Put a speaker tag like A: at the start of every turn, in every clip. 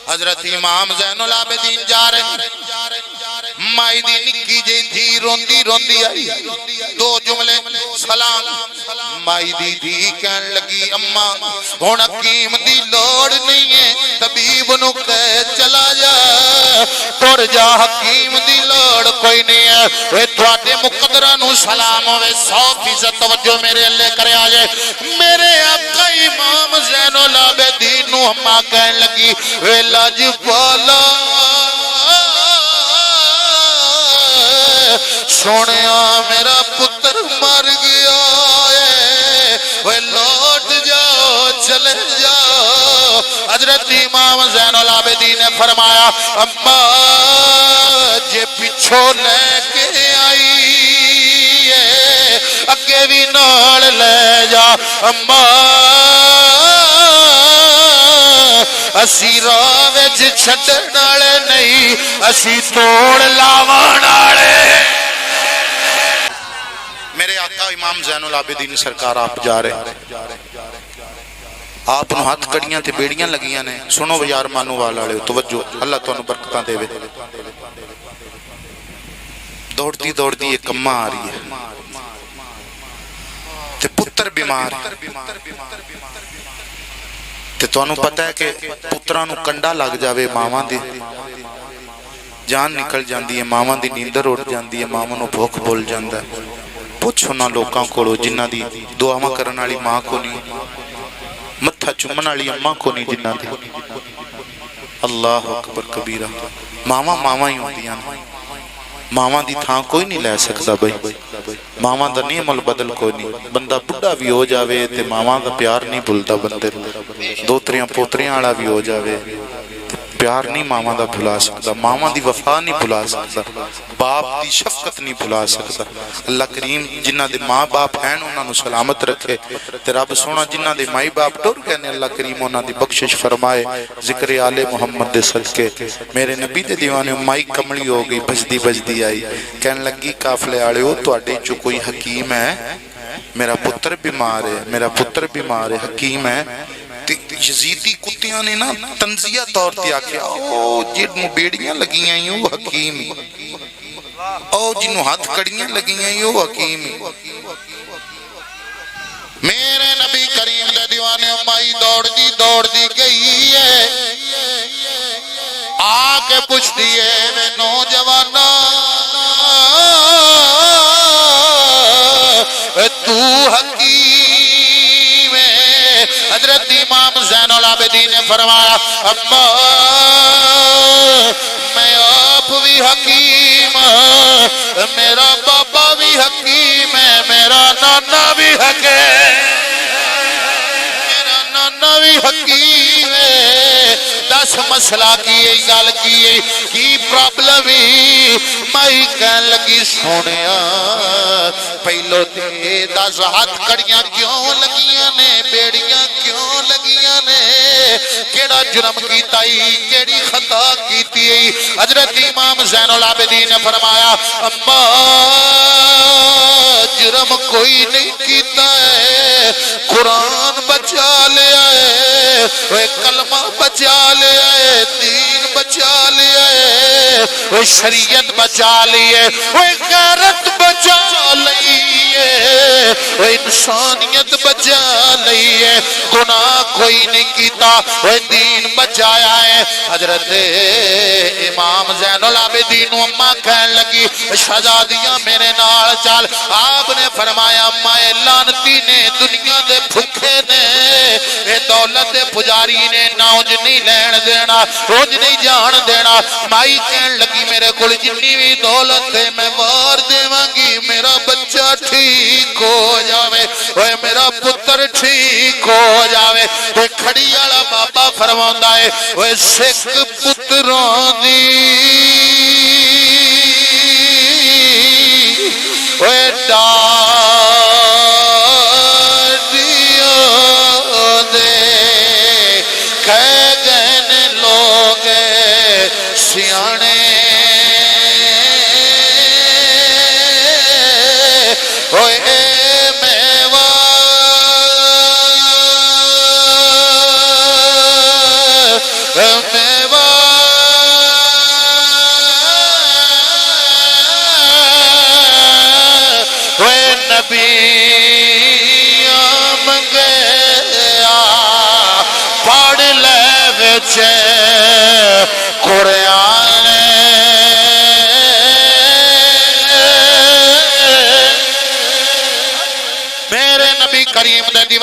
A: حضرت امام زین العابدین جا رہے مائی دی نکی جی تھی روندی روندی آئی دو جملے سلام مائی دی تھی کہن لگی اماں ہن حکیم دی لوڑ نہیں ہے طبیب نو کہے چلا جا ٹر جا حکیم دی لوڑ کوئی نہیں ہے اے تواڈے مقدرہ نو سلام ہوئے 100% توجہ میرے اللہ کرے آ جائے میرے آقا امام زین العابدین نو اماں کہن لگی اے لاج پالا سونیا میرا پتر مر گیا ہے وہ لوٹ جاؤ چلے جاؤ حضرت امام زین العابدین نے فرمایا اماں جے پچھو لے کے آئی ہے اگے بھی نال لے جا اماں اسی راہ وچ چھڈن والے نہیں اسی توڑ لاون والے میرے آقا امام زین العابدین سرکار آپ جا رہے آپ نو ہاتھ کڑیاں تے بیڑیاں لگیاں نے سنو یار مانو والا لے توجہ اللہ تانوں برکتاں دے دوڑتی دوڑتی ایک اماں آ رہی ہے تے پتر بیمار تے تانوں پتہ ہے کہ پتراں نو کنڈا لگ جاوے ماواں دی جان نکل جاندی ہے ماواں دی نیندر اٹھ جاندی ہے ماواں نو بھوک بھول جاندا ہے پوچھو نہ لوکاں کولو جنہاں دی دعاواں کرن والی ماں کو نہیں متھا چومن والی اماں کو نہیں جنہاں دی اللہ اکبر کبیرہ ماواں ماواں ہی ہوندیاں ماواں دی تھاں کوئی نہیں لے سکدا بھائی ماواں دا نعم البدل کوئی نہیں بندہ بڑھا بھی ہو جاوے تے ماواں دا پیار نہیں بھلدا بندے دوتریاں پوتریاں والا بھی ہو جاوے پیار نہیں ماما دا بھلا سکتا ماما دی وفا نہیں بھلا سکتا باپ دی شفقت نہیں بھلا سکتا اللہ کریم جنہ دے ماں باپ ہیں انہاں نو سلامت رکھے تے رب سونا جنہ دے مائی باپ ٹر گئے نے اللہ کریم انہاں دی بخشش فرمائے ذکر آل محمد دے صدقے میرے نبی دے دیوانے مائی کملی ہو گئی بجدی بجدی آئی کہنے لگی قافلے آڑے ہو تو اڈے جو کوئی حکیم ہے میرا پتر بیمار ہے میرا پتر بیمار ہے حکیم ہے یزیدی کتیاں نے نا تنزیہ طور تے آکھیا او جنوں بیڑیاں لگیاں ہیں وہ حکیم او جنوں ہاتھ کڑیاں لگیاں ہیں وہ حکیم میرے نبی کریم دے دیوانے مائی دوڑ دی گئی ہے آ کے پوچھتی ہے میں نوجوانا تو حکیم ہے حضرت امام زین العابدین نے فرمایا اماں میں آپ بھی حکیم میرا بابا بھی حکیم ہے میرا نانا بھی حکیم میرا نانا بھی حکیم ہے دس مسئلہ کیے گل کیے کی پرابلم ہی مائی کہن لگی سونیا پہلو تے دس ہاتھ کڑیاں کیوں لگیاں نے بیڑیاں کیوں لگیاں نے کیڑا جرم کیتا ہی کیڑی خطا کیتی ہے حضرت امام زین العابدین نے فرمایا اماں جرم کوئی نہیں کیتا ہے قرآن بچا لیا ہے وہ کلمہ بچا لیا ہے دین بچا لیا ہے وہ شریعت بچا لی ہے وہ غیرت بچا لی ہے وہ انسانیت بچا لی ہے گناہ کوئی نہیں کیتا وہ دین بچایا ہے حضرت امام زین العابدین اماں کہن لگی شہزادیاں میرے نال چل آپ نے فرمایا اماں لعنتی نے دنیا دے بھکھے نے اے دولت دے پجاری نے ناؤج نہیں لین دینا روج نہیں جان دینا مائی کہن لگی میرے کل جنی بھی دولت ہے میں وار دیوانگی میرا بچہ ٹھیک ہو جاوے اوے میرا پتر ٹھیک ہو جاوے اوے کھڑی والا بابا فرماوندا ہے اوے سکھ پتروں دی اوے سیانے ہوئے میوا میوا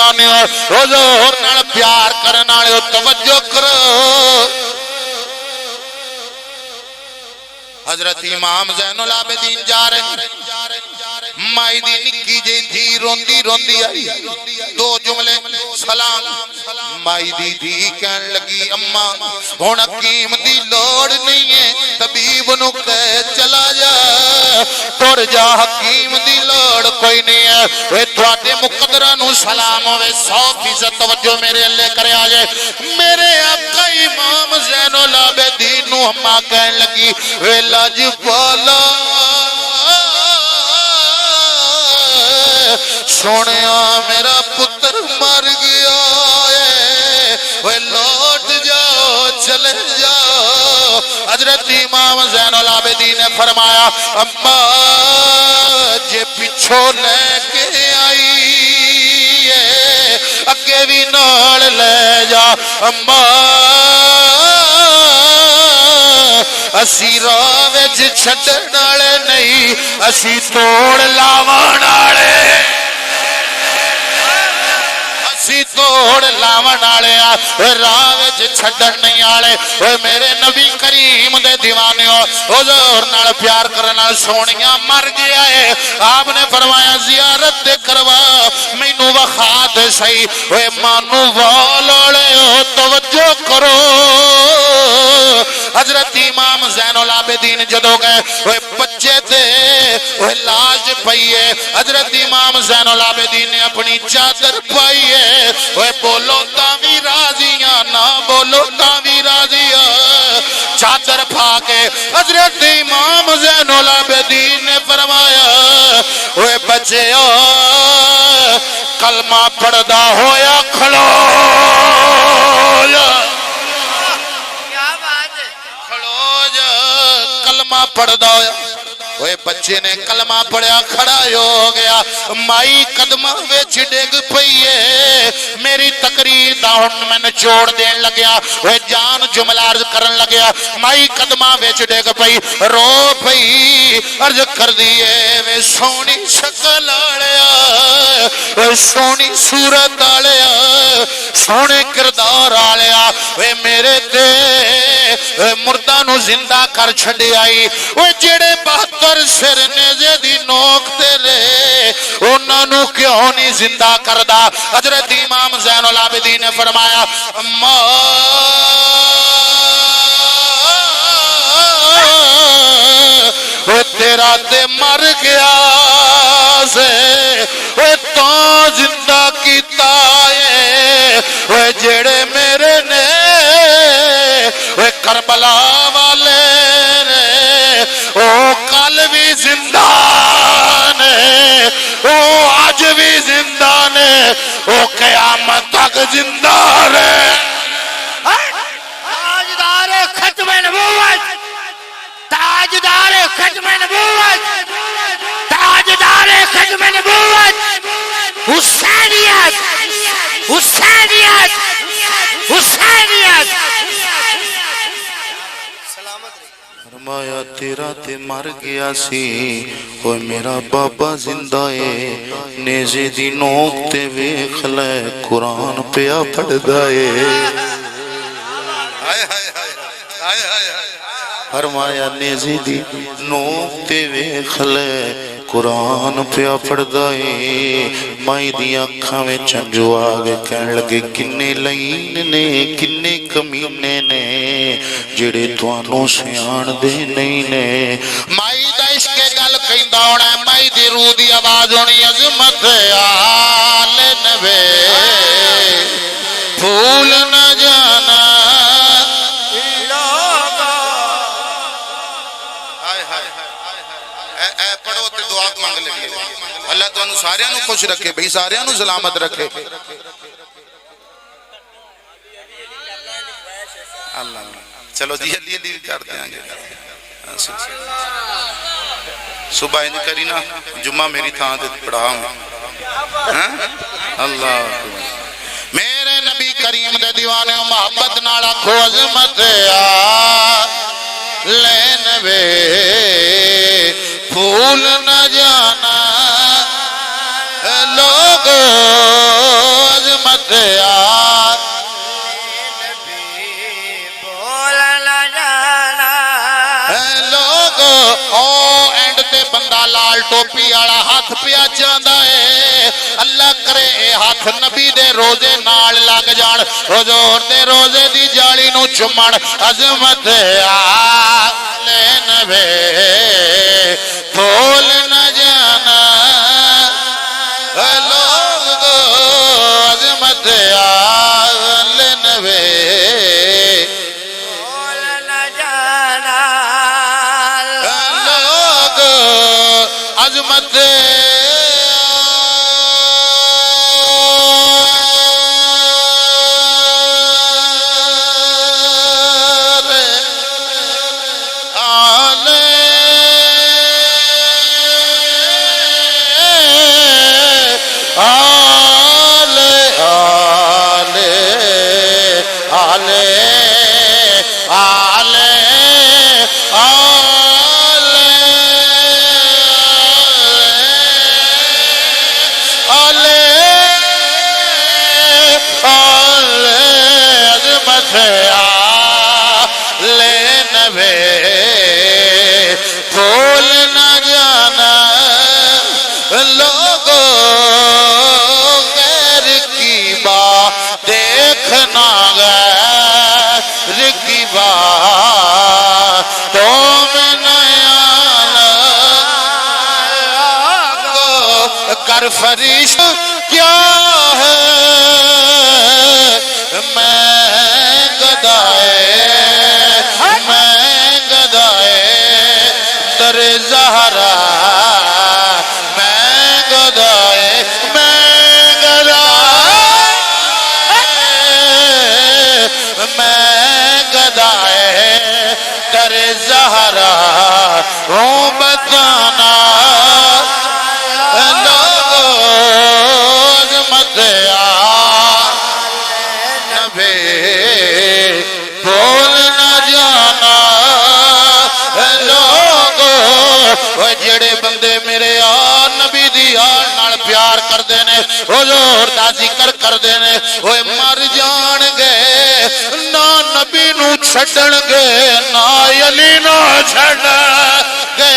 A: دیوانے حضور نال پیار کرن والے توجہ کرو حضرت امام زین العابدین جا رہے مائی دی نکی جی تھی روندی روندی آئی دو جملے سلام مائی دی تھی کہن لگی اماں ہن حکیم دی لوڑ نہیں ہے طبیب نو کہہ چلا جا ٹر جا حکیم دی لوڑ کوئی نہیں ہے اے تواڈے مقدرہ نو سلام ہوے 100% توجہ میرے اللہ کرے آ جائے میرے آقا امام زین العابدین نو اماں کہن لگی اے لاج پالا سونیا میرا پتر مر گیا ہے وہ لوٹ جاؤ چلے جاؤ حضرت امام زین العابدین نے فرمایا اماں جے پچھو لے کے آئی ہے اگے بھی نال لے جا اماں اسی راہ وچ چھڈن والے نہیں اسی توڑ لاون والے اسی توڑ لاون والے راہ وچ چھڈن نہیں والے اوے میرے نبی کریم دے دیوانیو حضور نال پیار کرن نال سونیا مر گیا ہے آپ نے فرمایا زیارت تے کروا مینوں وخا دے صحیح اوے مانو والے توجہ کرو حضرت امام زین العابدین جدو گئے وہ بچے تھے وہ لاش پائیے حضرت امام زین العابدین نے اپنی چادر پائیے وہ بولو تاوی راضیاں نہ بولو تاوی راضیاں چادر پھا کے حضرت امام زین العابدین نے فرمایا وہ بچے کلمہ پڑھدا ہویا کھڑو کلمہ پڑھدا ہویا وہ بچے نے کلمہ پڑھیا کھڑا ہو گیا مائی قدمہ وچ ڈگ پئیے میری تقریر دا ہن میں نچوڑ دین لگیا وہ جان جملہ عرض کرن لگیا مائی قدمہ وچ ڈگ پئی رو پئی عرض کر دیئے وہ سونی شکل آلیا وہ سونی صورت آلیا سونے کردار آلیا وہ میرے تے مردہ نو زندہ کر چھڑی آئی وہ جڑے 72 سر نیزے دی نوک تیرے انہوں نو کیوں نہیں زندہ کردہ حضرت امام زین العابدین نے فرمایا وہ تیرا تے مر گیا سے وہ تو زندہ کیتا ہے وہ جڑے میرے نے وہ کربلا والے نے وہ کل بھی زندہ نے وہ آج بھی زندہ نے وہ قیامت تک زندہ رہے
B: تاجدار ختم نبوت تاجدار ختم نبوت تاجدار ختم نبوت حسینیت حسینیت حسینیت
A: فرمایا تیرا تے مر گیا سی اوے میرا بابا زندہ ہے نیزے دی نوک تے ویکھ لے قرآن پیا پڑھدا ہے فرمایا نیزے دی نوک تے ویکھ لے قرآن پیا پڑھدا ہے مائی دی اکھاں وچ چنجو آگے کہن لگے کنے لین نے کنے کمینے نے جڑے توانوں سیان دے نہیں نے مائی دا عشق گل کہندا ہونا ہے مائی دی روح دی آواز ہونی عظمت آل نبی پھول نہ جانا پڑھو تے دعا مانگ لیں اللہ تو انہوں سارے انہوں خوش رکھے بھئی سارے انہوں سلامت رکھے اللہ چلو جی علی علی کر دیں گے صبح ان کرینا جمعہ میری تھان دے پڑھاؤں اللہ میرے نبی کریم دے دیوانے محبت نالا کھو عظمت لین وے پھول نہ جانا لوگ عظمت آ لوگ او اینڈ تے بندہ لال ٹوپی والا ہاتھ پیا جاندا ہے اللہ کرے اے ہاتھ نبی دے روزے نال لگ جان حضور دے روزے دی جالی نو چمن عظمت آلے نبی بھول نہ جانا لوگ عظمت آلے نبی عظمت بھول نہ جانا لوگوں غیر کی بات دیکھنا غیر کی بات تو میں نیا کر فرشت کیا ہے میں گدائے در زہرا میں گدائے در زہرا ہوں بتانا عظمت نبی بھول نہ جانا وہ جڑے بندے میرے آل نبی دی آل نال پیار کر دینے حضور دا ذکر کر دینے وہ مر جان گے نا نبی نو چھڑن گے نا علی نو چھڑن گے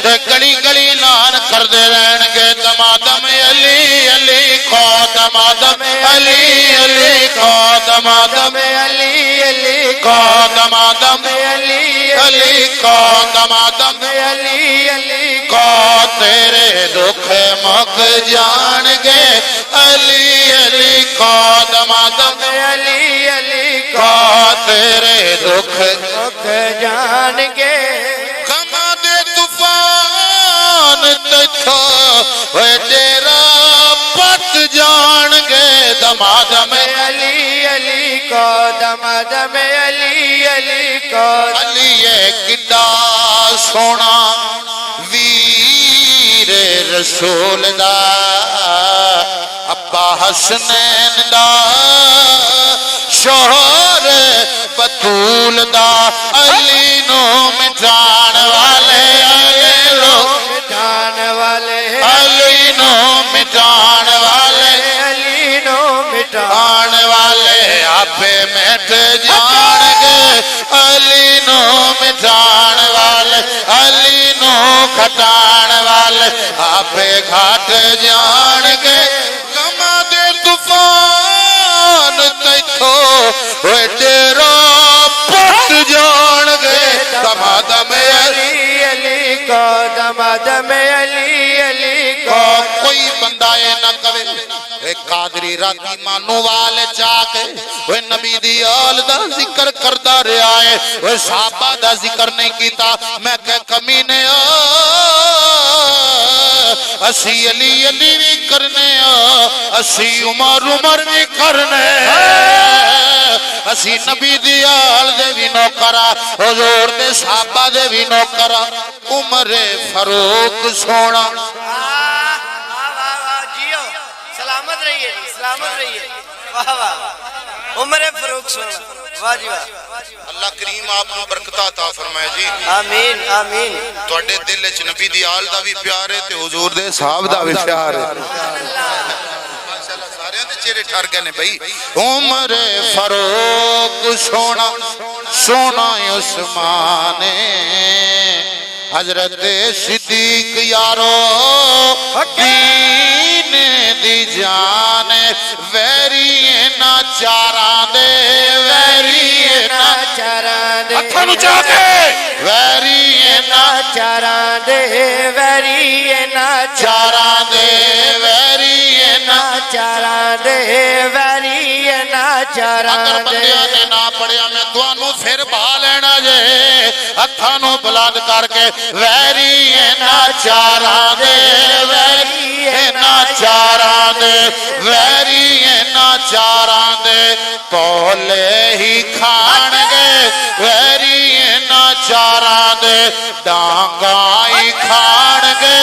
A: تے گلی گلی نان کر دے رہن گے دمادم علی علی کو دمادم علی علی کو دمادم علی علی کو دمادم علی علی کو دمادم علی علی کو تیرے دکھ مک جان گے علی علی کو دمادم علی علی کو تیرے دکھ مک جان گے کما دے طوفان تیتھو وہ تیرا پت جان گے دمادم علی علی کو دمادم علی علی کو علی کڈا سونا ویر رسول دا ابا حسنین دا شوہر بطول دا علی نو مٹان والے علی نو مٹان والے علی نو مٹان والے علی نو مٹان والے آپ مٹ جان گے علی نو مٹان والے علی نو کھٹان والے آپ گھاٹ جان گے کما دے طوفان تیتھو وہ تیرا پت جان گے دمادم علی علی کو دمادم علی علی کو کوئی بندہ اے نہ کہے اے قادری راتی مانو والے جا کے وہ نبی دی آل دا ذکر کردا رہا ہے وہ صحابہ دا ذکر نہیں کیتا میں کہ کمینے اسی علی علی بھی کرنے اسی عمر بھی کرنے اسی نبی دی آل دے بھی نوکرا حضور دے صحابہ دے بھی نوکرا عمر فاروق سونا
C: جیو سلامت رہیے جی سلامت رہیے واہ واہ عمر فاروق سونا واہ جی واہ
A: اللہ کریم آپ کو برکتہ عطا فرمائے جی
C: آمین آمین
A: تواڈے دل وچ نبی دی آل دا بھی پیار ہے تے حضور دے صحابہ دا بھی پیار ہے ماشاءاللہ سارے والے دے چہرے ٹھر گئے نے بھائی عمر فاروق سونا سونا عثمان حضرت صدیق یارو دین دی جان ویری ناچاراں دے ویری
B: ناچاراں دے
A: ہتھاں نوں چاہ کے ویری
B: ناچاراں دے ویری
A: چاراں دے ویری
B: ناچاراں دے ویری ناچاراں
A: اگر
B: دے
A: بندیاں نے نہ پڑھیا میں تانوں پھر بھا لینا جے ہتھاں نوں بلند کر کے ویری ناچاراں دے ویری ناچاراں دے ویری ناچاراں دے پولے ہی کھان گے ویری ناچاراں دے ڈانگاں ہی کھان گے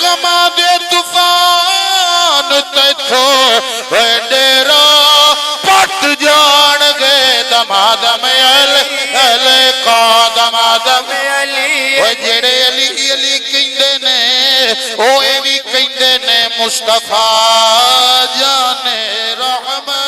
A: غماں دے طوفان تیتھو ڈیرا پٹ جان گے دمادم اہل قادمادم وہ جڑے علی علی کہندے نے اوے بھی کہندے نے مصطفیٰ جان رحمت